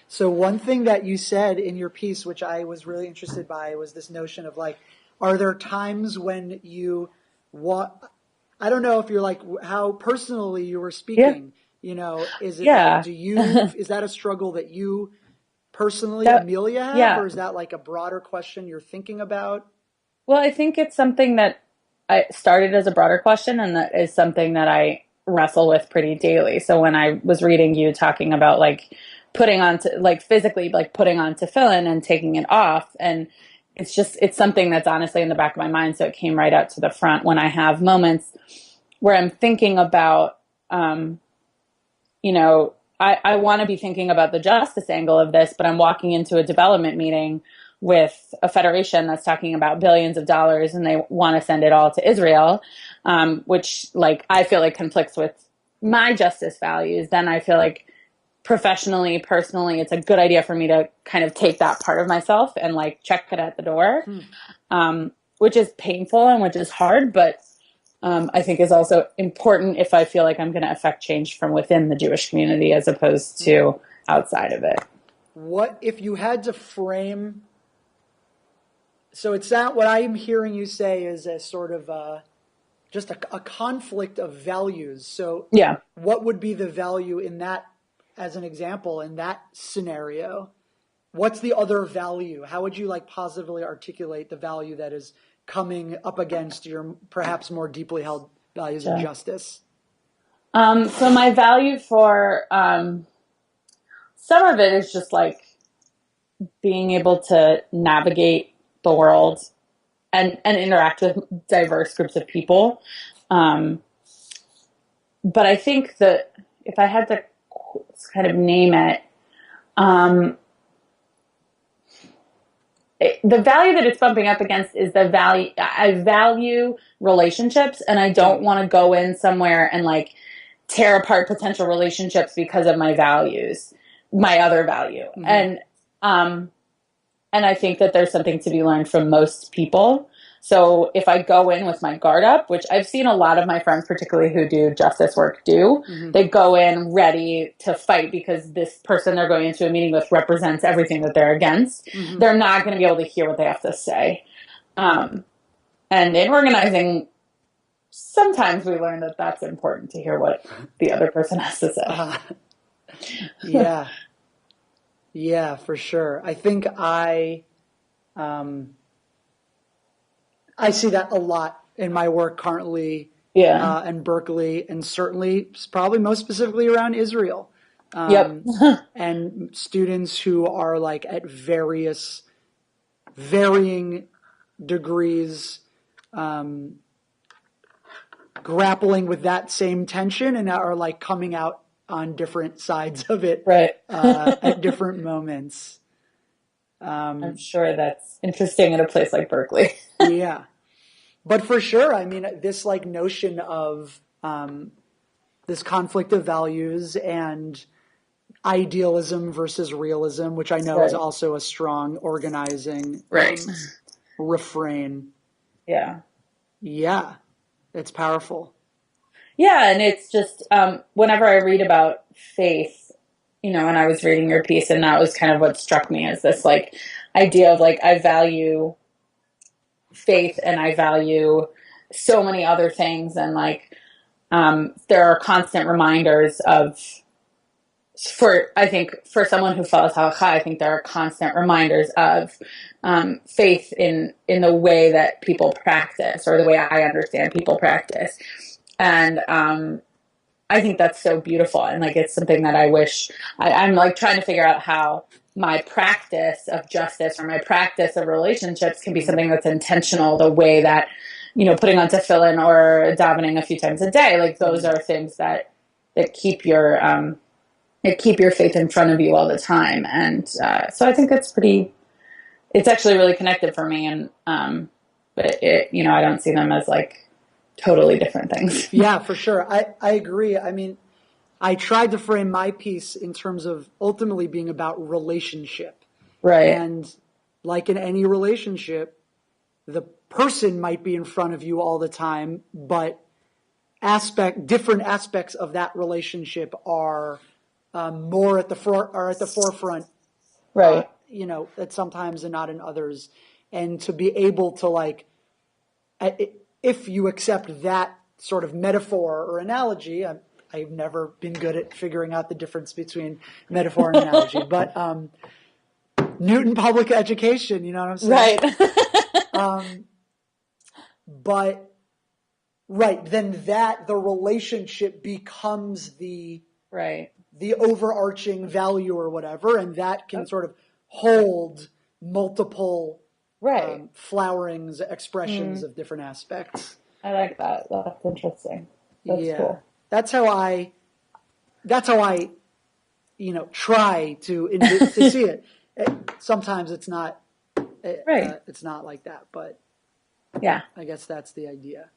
So one thing that you said in your piece, which I was really interested by, was this notion of like, are there times when you want, I don't know if you're like how personally you were Yeah. speaking, is it like, Yeah. is that a struggle that you personally, That, Emilia, have, yeah. or is that like a broader question you're thinking about? Well, I think it's something that I started as a broader question, and that is something that I wrestle with pretty daily. So when I was reading you talking about like putting on to like physically like putting on tefillin and taking it off, and it's something that's honestly in the back of my mind. So it came right out to the front when I have moments where I'm thinking about, um, I want to be thinking about the justice angle of this, but I'm walking into a development meeting with a federation that's talking about billions of dollars and they want to send it all to Israel, which like I feel like conflicts with my justice values. Then I feel like professionally, personally, it's a good idea for me to kind of take that part of myself and like check it at the door, Hmm. which is painful and which is hard, but I think is also important if I feel like I'm going to affect change from within the Jewish community as opposed Hmm. to outside of it. What if you had to frame, so it's not what I'm hearing you say is a sort of just a conflict of values. So Yeah. what would be the value in that, as an example, in that scenario? What's the other value? How would you like positively articulate the value that is coming up against your perhaps more deeply held values of Sure. justice? So my value for some of it is just like being able to navigate the world and interact with diverse groups of people. Um, but I think that if I had to kind of name it, um, the value that it's bumping up against is the value. I value relationships, and I don't want to go in somewhere and like tear apart potential relationships because of my values, my other value. Mm-hmm. Um, and I think that there's something to be learned from most people. So if I go in with my guard up, which I've seen a lot of my friends, particularly who do justice work, do, Mm-hmm. they go in ready to fight because this person they're going into a meeting with represents everything that they're against. Mm-hmm. They're not going to be able to hear what they have to say. Um, and in organizing, sometimes we learn that that's important to hear what the other person has to say. Yeah. Yeah, for sure. I think um, I see that a lot in my work currently, Yeah. in Berkeley, and certainly, probably most specifically around Israel, Yep. and students who are like at varying degrees, um, grappling with that same tension and are like coming out on different sides of it Right. at different moments. I'm Um, sure that's interesting in a place like Berkeley. yeah. But for sure, I mean, this like notion of this conflict of values and idealism versus realism, which I know is Right. also a strong organizing Right. refrain. Yeah. Yeah, it's powerful. Yeah, and it's just whenever I read about faith, and I was reading your piece, and that was kind of what struck me as this like idea of like I value faith and I value so many other things, and like there are constant reminders of for I think for someone who follows halakha, I think there are constant reminders of faith in the way that people practice or the way I understand people practice, and I think that's so beautiful, and like it's something that I wish I'm like trying to figure out how my practice of justice or my practice of relationships can be Mm-hmm. something that's intentional. The way that putting on tefillin or davening a few times a day, like those Mm-hmm. are things that keep your faith in front of you all the time, and so I think it's pretty. It's actually really connected for me, and but I don't see them as like totally different things. Yeah, for sure. I agree. I mean, I tried to frame my piece in terms of ultimately being about relationship. Right. And like in any relationship, the person might be in front of you all the time, but different aspects of that relationship are more at the forefront, Right. at sometimes and not in others, and to be able to like, if you accept that sort of metaphor or analogy, I've never been good at figuring out the difference between metaphor and analogy, but Newton public education, you know what I'm saying? Right. But then the relationship becomes the overarching value or whatever, and that can sort of hold multiple flowerings, expressions of different aspects. I like that. That's interesting. That's cool. That's how I try to see it. Sometimes it's not it's not like that, but yeah, I guess that's the idea.